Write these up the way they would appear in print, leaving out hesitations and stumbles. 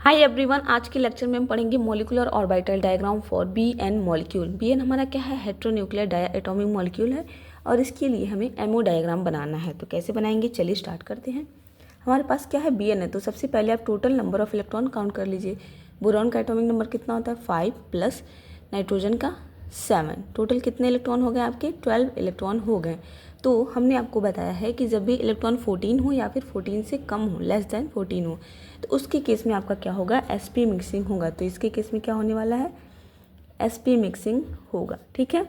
Hi everyone, आज के lecture में हम पढ़ेंगे molecular orbital diagram for BN molecule. BN हमारा क्या है? हेटेरोन्यूक्लियर डायटोमिक मॉलिक्यूल है और इसके लिए हमें एमओ डायग्राम बनाना है। तो कैसे बनाएंगे, चलिए स्टार्ट करते हैं। हमारे पास क्या है? बीएन है। तो सबसे पहले आप total number of electron count कर लीजिए। बोरॉन का एटॉमिक नंबर कितना होता है? 5 प्लस नाइट्रोजन का 7। टोटल कितने इलेक्ट्रॉन हो गए आपके? 12 इलेक्ट्रॉन हो गए। तो हमने आपको बताया है कि जब भी इलेक्ट्रॉन 14 हो या फिर 14 से कम हो, लेस देन 14 हो, तो उसके केस में आपका क्या होगा? sp मिक्सिंग होगा। तो इसके केस में क्या होने वाला है? sp मिक्सिंग होगा। ठीक है,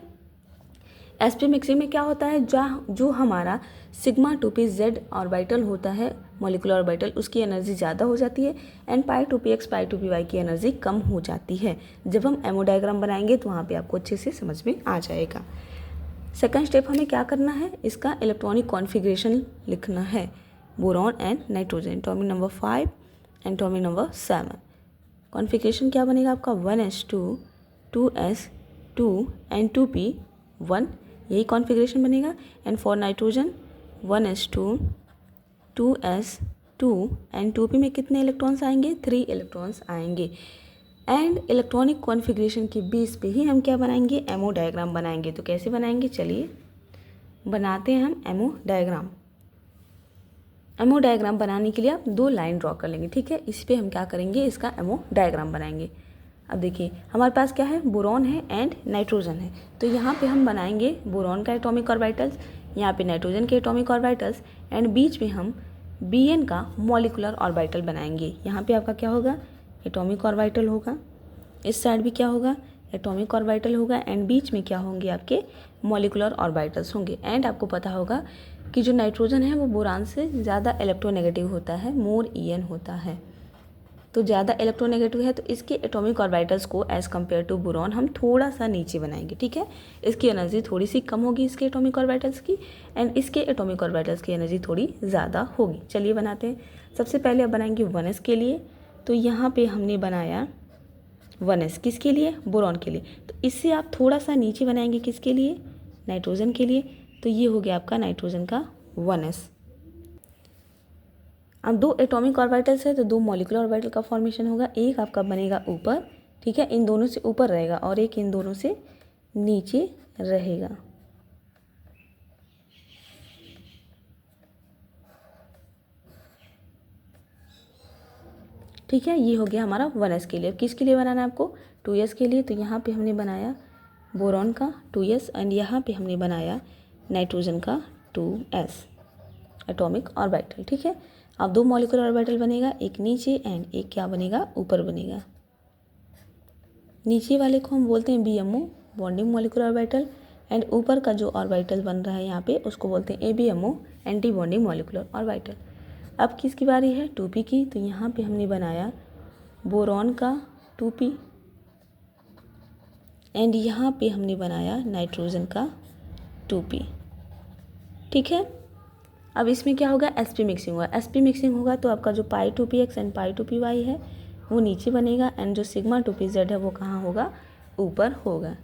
sp मिक्सिंग में क्या होता है? जो हमारा सिग्मा 2p z ऑर्बिटल होता है मॉलिक्यूलर ऑर्बिटल, उसकी एनर्जी ज़्यादा हो जाती है and pi 2px pi 2py की एनर्जी कम हो जाती है। जब हम एमओ डायग्राम बनाएंगे तो वहाँ पे आपको अच्छे से समझ में आ जाएगा। सेकंड स्टेप हमें क्या करना है? इसका इलेक्ट्रॉनिक कॉन्फ़िगरेशन लिखना है। Boron and nitrogen, atomic number 5 and atomic number 7। Configuration क्या बनेगा आपका? 1s2 2s2 एंड 2p1, यही कॉन्फ़िगरेशन बनेगा। And for nitrogen 1s2 2s2 and 2p में कितने इलेक्ट्रॉन्स आएंगे? 3 इलेक्ट्रॉन्स आएंगे। एंड इलेक्ट्रॉनिक कॉन्फ़िगरेशन के बेस पे ही हम क्या बनाएंगे? एमओ डायग्राम बनाएंगे। तो कैसे बनाएंगे, चलिए बनाते हैं हम एमओ डायग्राम। एमओ डायग्राम बनाने के लिए आप 2 लाइन ड्रॉ कर लेंगे। ठीक है, इस पे हम क्या करेंगे? इसका एमओ डायग्राम बनाएंगे। अब देखिए हमारे पास क्या है? बोरॉन है एंड नाइट्रोजन है। तो यहाँ पे हम बनाएंगे बोरॉन का एटॉमिक ऑर्बिटल्स, यहाँ पे नाइट्रोजन के एटॉमिक ऑर्बिटल्स, एंड बीच में हम बीएन का मॉलिक्यूलर ऑर्बिटल बनाएंगे। यहाँ पे आपका क्या होगा? एटॉमिक ऑर्बिटल होगा। इस साइड भी क्या होगा? एटॉमिक ऑर्बिटल होगा। एंड बीच में क्या होंगे? आपके मॉलिक्यूलर ऑर्बिटल्स होंगे। एंड आपको पता होगा कि जो नाइट्रोजन है वो बोरान से ज़्यादा इलेक्ट्रोनेगेटिव होता है, मोर ईएन होता है। तो ज़्यादा इलेक्ट्रोनेगेटिव है तो इसके एटॉमिक ऑर्बिटल्स को एज़ कम्पेयर टू बोरॉन हम थोड़ा सा नीचे बनाएंगे। ठीक है, इसकी एनर्जी थोड़ी सी कम होगी इसके एटॉमिक ऑर्बिटल्स की, एंड इसके एटॉमिक ऑर्बिटल्स की एनर्जी थोड़ी ज़्यादा होगी। चलिए बनाते हैं। सबसे पहले अब बनाएंगे 1s के लिए। तो यहाँ पे हमने बनाया 1s किसके लिए? बोरॉन के लिए। तो इससे आप थोड़ा सा नीचे बनाएंगे किसके लिए? नाइट्रोजन के लिए। तो ये हो गया आपका नाइट्रोजन का 1s। अब 2 एटॉमिक ऑर्बिटल्स है तो 2 मॉलिक्यूलर ऑर्बिटल का फॉर्मेशन होगा। एक आपका बनेगा ऊपर, ठीक है, इन दोनों से ऊपर रहेगा, और एक इन दोनों से नीचे रहेगा। ठीक है, ये हो गया हमारा 1s के लिए। अब किसके लिए बनाना है आपको? 2s के लिए। तो यहाँ पे हमने बनाया बोरॉन का 2s एंड यहाँ पे हमने बनाया नाइट्रोजन का 2s एटॉमिक ऑर्बिटल। ठीक है, अब 2 मॉलिक्यूलर ऑर्बिटल बनेगा, एक नीचे एंड एक क्या बनेगा? ऊपर बनेगा। नीचे वाले को हम बोलते हैं BMO bonding molecular orbital, and ऊपर का जो ऑर्बिटल बन रहा है यहाँ पे उसको बोलते हैं ABMO anti bonding molecular orbital. अब किसकी बारी है? 2p की। तो यहाँ पे हमने बनाया बोरॉन का 2p एंड यहाँ पे हमने बनाया नाइट्रोजन का 2p। ठीक है, अब इसमें क्या होगा? sp मिक्सिंग होगा। sp मिक्सिंग होगा तो आपका जो पाई 2px एंड पाई 2py है वो नीचे बनेगा, एंड जो सिग्मा 2pz है वो कहाँ होगा? ऊपर होगा।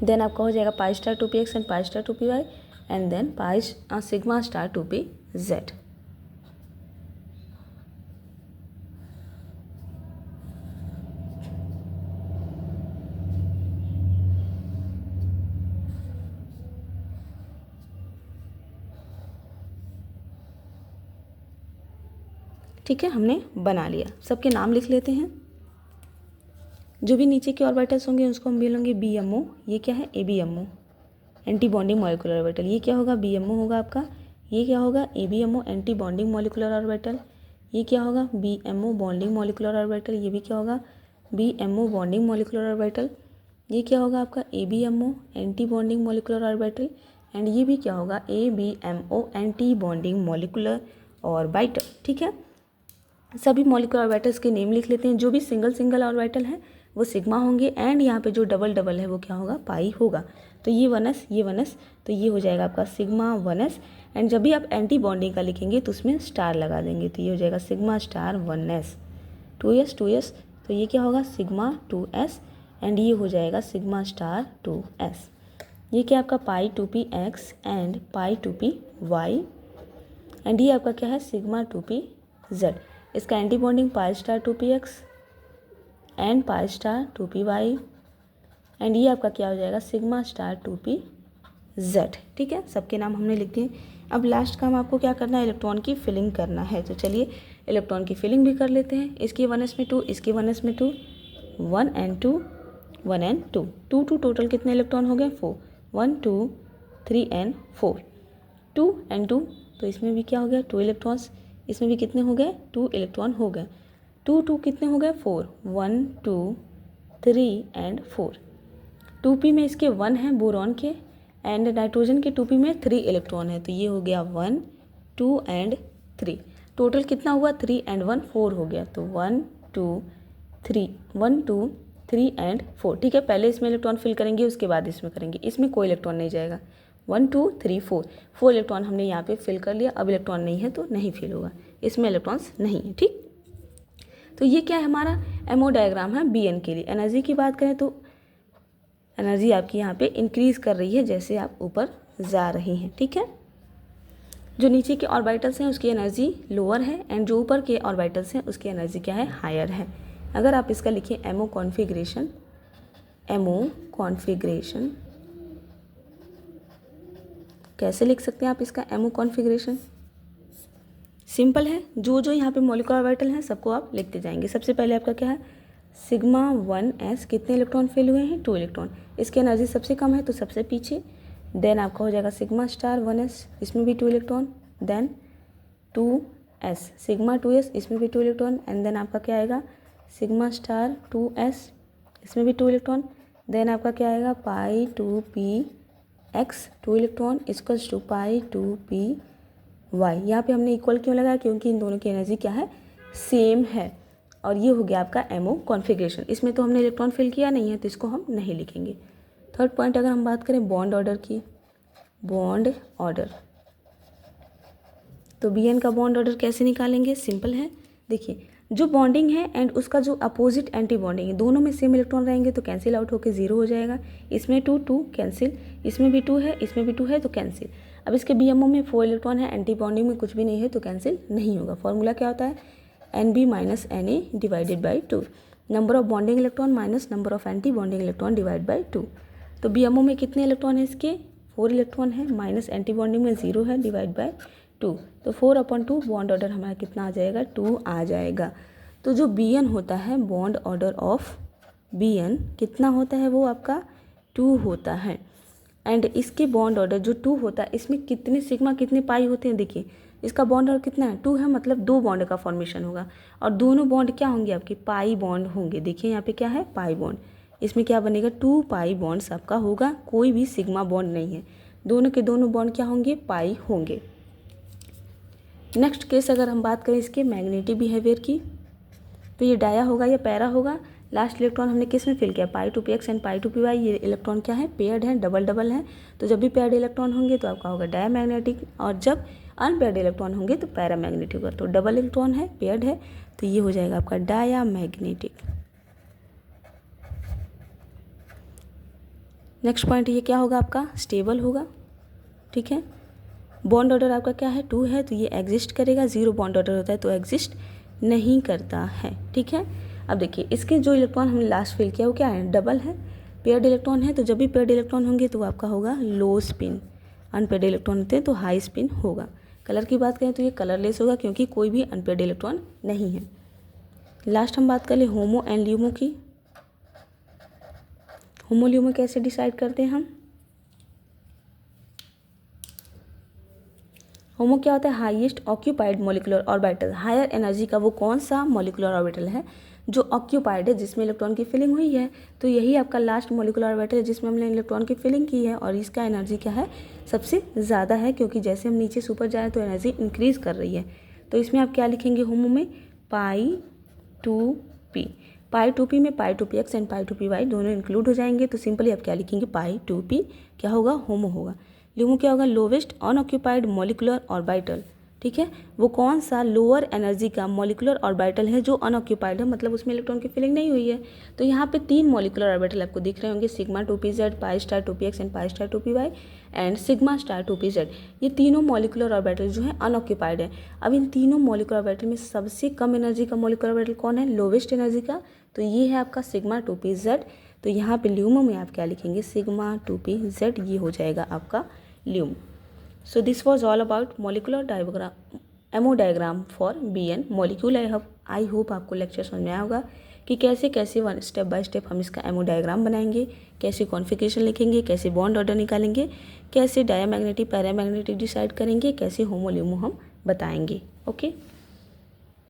देन आपका हो जाएगा pi star 2px and pi star 2py and then pi sigma star 2pz। ठीक है, हमने बना लिया। सबके नाम लिख लेते हैं। जो भी नीचे के ऑर्बिटल्स होंगे उसको हम बोलेंगे BMO। ये क्या है? ABMO anti bonding molecular orbital. ये क्या होगा? BMO होगा आपका। ये क्या होगा? ABMO anti bonding molecular orbital. ये क्या होगा? BMO bonding molecular orbital. ये भी क्या होगा? BMO bonding molecular orbital. ये क्या होगा आपका? ABMO anti bonding molecular orbital. And ये भी क्या होगा? ABMO anti bonding molecular orbital. ठीक है, सभी मॉलिक्यूलर ऑर्बिटल्स के नेम लिख लेते हैं। जो भी सिंगल सिंगल ऑर्बिटल है वो सिग्मा होंगे, एंड यहाँ पे जो डबल डबल है वो क्या होगा? पाई होगा। तो ये 1s, ये 1s, तो ये हो जाएगा आपका सिग्मा 1s। एंड जब भी आप एंटी बॉन्डिंग का लिखेंगे तो उसमें स्टार लगा देंगे, तो ये हो जाएगा sigma star 1s। 2s 2s, तो ये क्या होगा? सिग्मा 2s, एंड ये हो जाएगा सिग्मा स्टार 2s। ये क्या आपका? पाई 2px and pi 2py, and ये आपका क्या है? Sigma 2pz। इसका anti bonding pi star 2px and pi star 2py and ये आपका क्या हो जाएगा सिग्मा स्टार 2pz। ठीक है, सबके नाम हमने लिख दिए। अब लास्ट काम आपको क्या करना है, इलेक्ट्रॉन की फिलिंग करना है। तो चलिए इलेक्ट्रॉन की फिलिंग भी कर लेते हैं। इसकी 1s में 2, इसकी 1s में 2, 1 and 2, 1 and 2, 2 2 टोटल कितने इलेक्ट्रॉन हो गए 4, 1 2 3 and 4, 2 and 2 तो इसमें भी क्या हो गया 2 इलेक्ट्रॉन्स, इसमें भी कितने हो गए 2 इलेक्ट्रॉन हो गए, 2 2 कितने हो गए 4, 1 2 3 and 4। 2p में इसके 1 है बोरॉन के एंड नाइट्रोजन के 2p में 3 इलेक्ट्रॉन है, तो ये हो गया 1 2 and 3। टोटल कितना हुआ 3 and 1 4 हो गया, तो 1 2 3 1 2 3 and 4। ठीक है, पहले इसमें इलेक्ट्रॉन फिल करेंगे उसके बाद इसमें करेंगे, इसमें कोई इलेक्ट्रॉन नहीं जाएगा। 1 2 3 4 4 इलेक्ट्रॉन हमने यहाँ पे फिल कर लिया। अब इलेक्ट्रॉन नहीं है तो नहीं फिल होगा, इसमें इलेक्ट्रॉन्स नहीं है। ठीक, तो ये क्या है हमारा एमओ डायग्राम है बीएन के लिए। एनर्जी की बात करें तो एनर्जी आपकी यहाँ पे इंक्रीज कर रही है जैसे आप ऊपर जा रही हैं। ठीक है, जो नीचे के ऑर्बिटल्स हैं उसकी एनर्जी लोअर है एंड जो ऊपर के ऑर्बिटल्स हैं उसकी एनर्जी क्या है हायर है। अगर आप इसका लिखें एमओ कॉन्फ़िगरेशन, एमओ कॉन्फ़िगरेशन कैसे लिख सकते हैं आप इसका एमओ कॉन्फ़िगरेशन? सिंपल है, जो जो यहाँ पे मॉलिक्यूलर ऑर्बिटल हैं सबको आप लिखते जाएंगे। सबसे पहले आपका क्या है सिग्मा 1s, कितने इलेक्ट्रॉन फिल हुए हैं 2 इलेक्ट्रॉन, इसकी एनर्जी सबसे कम है तो सबसे पीछे। देन आपका हो जाएगा सिग्मा स्टार 1s, इसमें भी 2 electron. Then 2s sigma 2s, इसमें भी 2 इलेक्ट्रॉन। एंड देन आपका क्या आएगा सिग्मा स्टार 2s, इसमें भी 2 इलेक्ट्रॉन। देन आपका क्या आएगा pi 2px 2 electron equals to pi 2py। यहाँ पे हमने इक्वल क्यों लगाया, क्योंकि इन दोनों की एनर्जी क्या है सेम है। और ये हो गया आपका एमओ कॉन्फ़िगरेशन। इसमें तो हमने इलेक्ट्रॉन फिल किया नहीं है तो इसको हम नहीं लिखेंगे। थर्ड पॉइंट अगर हम बात करें बॉन्ड ऑर्डर की, बॉन्ड ऑर्डर, तो बीएन का बॉन्ड ऑर्डर कैसे निकालेंगे, सिंपल है। देखिए जो बॉन्डिंग है एंड उसका जो अपोजिट एंटी बॉन्डिंग है दोनों में सेम इलेक्ट्रॉन रहेंगे तो कैंसिल आउट होकर 0 हो जाएगा। इसमें 2 2 कैंसिल, इसमें भी 2 है, इसमें भी 2 है तो कैंसिल। अब इसके बीएमओ में 4 इलेक्ट्रॉन है, एंटी बॉन्डिंग में कुछ भी नहीं है तो कैंसिल नहीं होगा। फॉर्मूला क्या होता है NB minus NA divided by 2, number of bonding electron minus number of anti bonding electron divide by 2। तो बीएमओ में कितने इलेक्ट्रॉन है इसके 4 इलेक्ट्रॉन है, माइनस एंटी बॉन्डिंग में 0 है डिवाइड बाई 2, तो 4/2 बॉन्ड ऑर्डर हमारा कितना आ जाएगा 2 आ जाएगा। तो जो बीएन होता है बॉन्ड ऑर्डर ऑफ बीएन कितना होता है वो आपका 2 होता है। एंड इसके बॉन्ड ऑर्डर जो 2 होता है इसमें कितने सिग्मा कितने पाई होते हैं, देखिए इसका बॉन्ड ऑर्डर कितना है 2 है, मतलब 2 बॉन्ड का फॉर्मेशन होगा और दोनों बॉन्ड क्या होंगे आपके पाई बॉन्ड होंगे। देखिए यहाँ पे क्या है पाई बॉन्ड, इसमें क्या बनेगा 2 पाई बॉन्ड्स आपका होगा, कोई भी सिग्मा बॉन्ड नहीं है, दोनों के दोनों बॉन्ड क्या होंगे पाई होंगे। नेक्स्ट केस अगर हम बात करें इसके मैग्नेटिक बिहेवियर की, तो ये डाया होगा या पैरा होगा। लास्ट इलेक्ट्रॉन हमने किस में फिल किया पाई 2px एंड पाई 2py। ये इलेक्ट्रॉन क्या है पेयर्ड है, डबल डबल है, तो जब भी पेयर्ड इलेक्ट्रॉन होंगे तो आपका होगा डायमैग्नेटिक और जब अनपेयर्ड इलेक्ट्रॉन होंगे तो पैरामैग्नेटिक होगा। तो डबल इलेक्ट्रॉन है पेयर्ड है तो ये हो जाएगा आपका डायमैग्नेटिक। नेक्स्ट पॉइंट ये क्या होगा आपका स्टेबल होगा। ठीक है, बॉन्ड ऑर्डर आपका क्या है 2 है तो ये एग्जिस्ट करेगा, 0 बॉन्ड ऑर्डर होता है तो एग्जिस्ट नहीं करता है। ठीक है, अब देखिए इसके जो इलेक्ट्रॉन हमने लास्ट फिल किया वो क्या है डबल है, पेयर्ड इलेक्ट्रॉन है, तो जब भी पेयर्ड इलेक्ट्रॉन होंगे तो आपका होगा लो स्पिन, अनपेयर्ड इलेक्ट्रॉन होते हैं तो हाई स्पिन होगा। कलर की बात करें तो ये कलरलेस होगा क्योंकि कोई भी अनपेयर्ड इलेक्ट्रॉन नहीं है। लास्ट हम बात कर ले होमो एंड ल्यूमो की। होमो ल्यूमो कैसे डिसाइड करते हैं हम, होमो क्या होता है highest occupied molecular orbital, higher energy का वो कौन सा मॉलिक्यूलर ऑर्बिटल है जो ऑक्यूपाइड है जिसमें इलेक्ट्रॉन की फिलिंग हुई है, तो यही आपका लास्ट मॉलिक्यूलर ऑर्बिटल है जिसमें हमने इलेक्ट्रॉन की फिलिंग की है और इसका एनर्जी क्या है सबसे ज़्यादा है, क्योंकि जैसे हम नीचे से ऊपर जाएँ तो एनर्जी इंक्रीज कर रही है। तो इसमें आप क्या लिखेंगे होमो में पाई 2p, पाई 2p में पाई 2px एंड पाई 2py दोनों इंक्लूड हो जाएंगे, तो सिंपली आप क्या लिखेंगे पाई 2p क्या होगा होमो होगा। ल्यूमो क्या होगा लोवेस्ट अनऑक्यूपाइड मॉलिक्यूलर ऑर्बिटल, ठीक है, वो कौन सा लोअर एनर्जी का मॉलिक्यूलर ऑर्बिटल है जो अनऑक्यूपाइड है, मतलब उसमें इलेक्ट्रॉन की फिलिंग नहीं हुई है। तो यहाँ पे 3 मॉलिक्यूलर ऑर्बिटल आपको दिख रहे होंगे, sigma 2p z, pi star 2px and pi star 2py and sigma star 2pz। ये तीनों मॉलिक्यूलर ऑर्बिटल जो है अनऑक्यूपाइड है। अब इन तीनों मॉलिक्यूलर ऑर्बिटल में सबसे कम एनर्जी का मॉलिक्यूलर ऑर्बिटल कौन है, लोवेस्ट एनर्जी का, तो ये है आपका सिग्मा 2pz। तो यहाँ पे ल्यूमो में आप क्या लिखेंगे, सिग्मा 2pz, ये हो जाएगा आपका ल्यूम। So this was all about molecular diagram, ammo diagram for Bn molecule. I hope आपको लेक्चर समझ में आया होगा कि कैसे कैसे वन स्टेप बाय स्टेप हम इसका एमओ डायग्राम बनाएंगे, कैसे कॉन्फ़िगरेशन लिखेंगे, कैसे बॉन्ड ऑर्डर निकालेंगे, कैसे डायमैग्नेटिक पैरामैग्नेटिक डिसाइड करेंगे, कैसे होमो ल्यूमो हम बताएंगे। ओके।